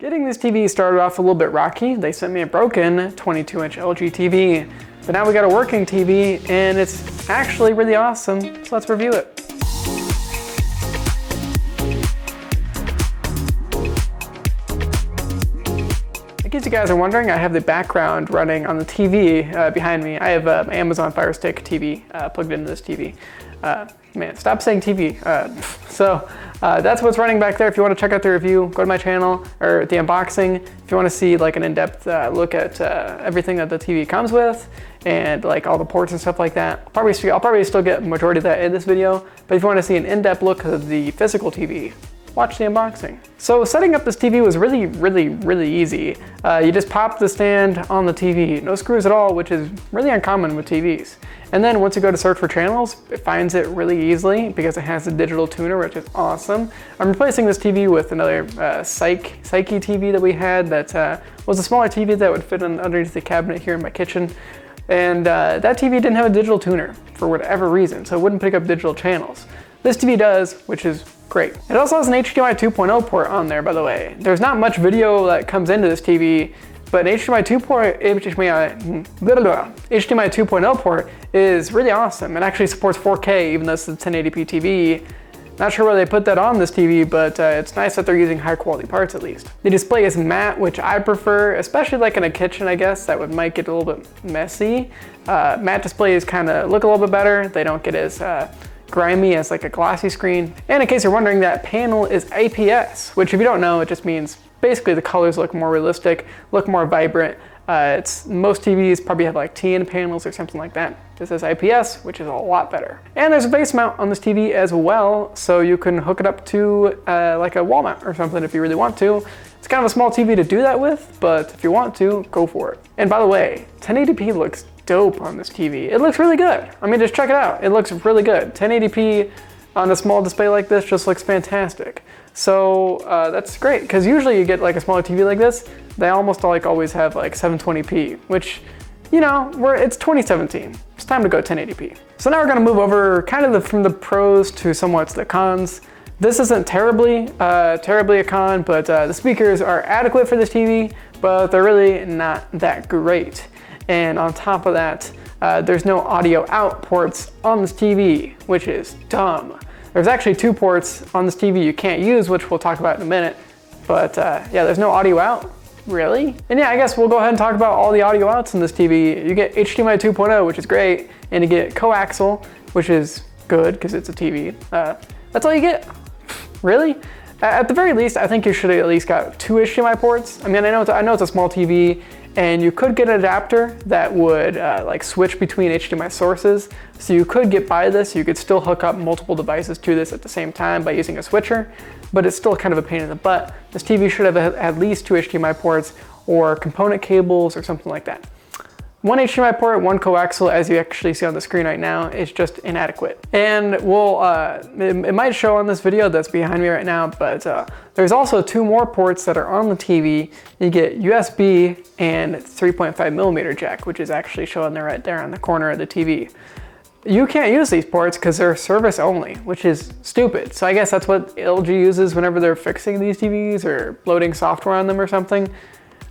Getting this TV started off a little bit rocky. They sent me a broken 22-inch LG TV, but now we got a working TV and it's actually really awesome, so let's review it. In case you guys are wondering, I have the background running on the TV behind me. I have an Amazon Fire Stick TV plugged into this TV. Man, stop saying TV. That's what's running back there. If you want to check out the review, go to my channel, or the unboxing. If you want to see like an in-depth look at everything that the TV comes with, and like all the ports and stuff like that, I'll probably still get the majority of that in this video. But if you want to see an in-depth look at the physical TV, watch the unboxing. So setting up this TV was really easy. You just pop the stand on the TV, no screws at all, which is really uncommon with TVs. And then once you go to search for channels, it finds it really easily because it has a digital tuner, which is awesome. I'm replacing this TV with another Psyche TV that we had that was a smaller TV that would fit underneath the cabinet here in my kitchen. And that TV didn't have a digital tuner for whatever reason, so it wouldn't pick up digital channels. This TV does, which is great. It also has an HDMI 2.0 port on there, by the way. There's not much video that comes into this TV, but an HDMI 2.0 port is really awesome. It actually supports 4K, even though it's a 1080p TV. Not sure why they put that on this TV, but it's nice that they're using high quality parts at least. The display is matte, which I prefer, especially like in a kitchen, I guess, that might get a little bit messy. Matte displays kind of look a little bit better. They don't get as grimy as like a glossy screen. And in case you're wondering, that panel is IPS, which if you don't know, it just means basically the colors look more realistic, look more vibrant. Most TVs probably have like TN panels or something like that. This is IPS, which is a lot better. And there's a base mount on this TV as well, so you can hook it up to like a wall mount or something if you really want to. It's kind of a small TV to do that with, but if you want to, go for it. And by the way, 1080p looks dope on this TV. It looks really good. I mean, just check it out. It looks really good. 1080p on a small display like this just looks fantastic. So that's great, because usually you get like a smaller TV like this, they almost like always have like 720p, which, you know, it's 2017. It's time to go 1080p. So now we're gonna move over kind of from the pros to somewhat the cons. This isn't terribly a con, but the speakers are adequate for this TV, but they're really not that great. And on top of that, there's no audio out ports on this TV, which is dumb. There's actually 2 ports on this TV you can't use, which we'll talk about in a minute. But yeah, there's no audio out, really? And yeah, I guess we'll go ahead and talk about all the audio outs in this TV. You get HDMI 2.0, which is great, and you get coaxial, which is good because it's a TV. That's all you get, really? At the very least, I think you should have at least got 2 HDMI ports. I mean, I know it's a small TV, and you could get an adapter that would like switch between HDMI sources. So you could get by this, you could still hook up multiple devices to this at the same time by using a switcher, but it's still kind of a pain in the butt. This TV should have at least 2 HDMI ports or component cables or something like that. 1 HDMI port, 1 coaxial, as you actually see on the screen right now, is just inadequate. And it might show on this video that's behind me right now, but there's also 2 more ports that are on the TV. You get USB and 3.5mm jack, which is actually showing there right there on the corner of the TV. You can't use these ports because they're service only, which is stupid. So I guess that's what LG uses whenever they're fixing these TVs or loading software on them or something.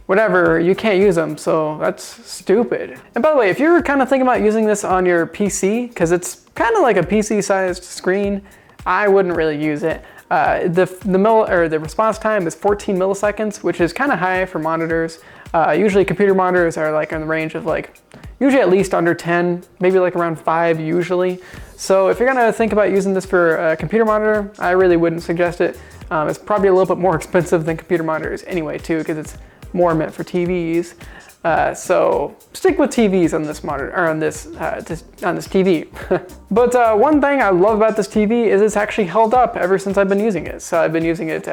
Whatever, you can't use them, so that's stupid. And by the way, if you're kind of thinking about using this on your PC, because it's kind of like a PC-sized screen, I wouldn't really use it. The response time is 14 milliseconds, which is kind of high for monitors. Usually computer monitors are like in the range of like, usually at least under 10, maybe like around 5 usually. So if you're gonna think about using this for a computer monitor, I really wouldn't suggest it. It's probably a little bit more expensive than computer monitors anyway too, because it's more meant for TVs. So stick with TVs on this monitor, or on this TV. But one thing I love about this TV is it's actually held up ever since I've been using it. So I've been using it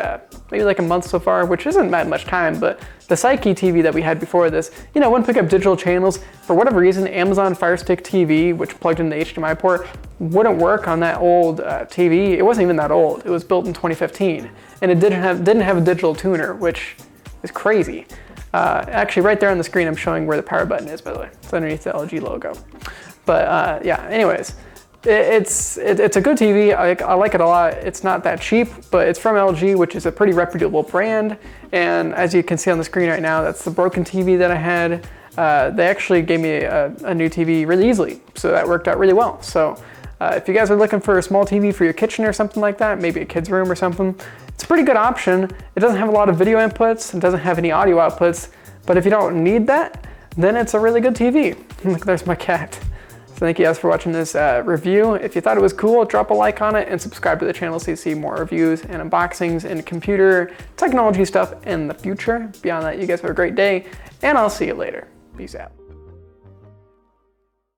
maybe like a month so far, which isn't that much time, but the Psyche TV that we had before this, you know, wouldn't pick up digital channels. For whatever reason, Amazon Fire Stick TV, which plugged in the HDMI port, wouldn't work on that old TV. It wasn't even that old. It was built in 2015, and it didn't have a digital tuner, which is crazy. Actually, right there on the screen, I'm showing where the power button is, by the way. It's underneath the LG logo. But yeah, anyways, it's a good TV. I like it a lot. It's not that cheap, but it's from LG, which is a pretty reputable brand. And as you can see on the screen right now, that's the broken TV that I had. They actually gave me a new TV really easily, so that worked out really well. So if you guys are looking for a small TV for your kitchen or something like that, maybe a kid's room or something, it's a pretty good option. It doesn't have a lot of video inputs, it doesn't have any audio outputs, but if you don't need that, then it's a really good TV. Look, there's my cat. So thank you guys for watching this review. If you thought it was cool, drop a like on it and subscribe to the channel so you see more reviews and unboxings and computer technology stuff in the future. Beyond that, you guys have a great day, and I'll see you later. Peace out.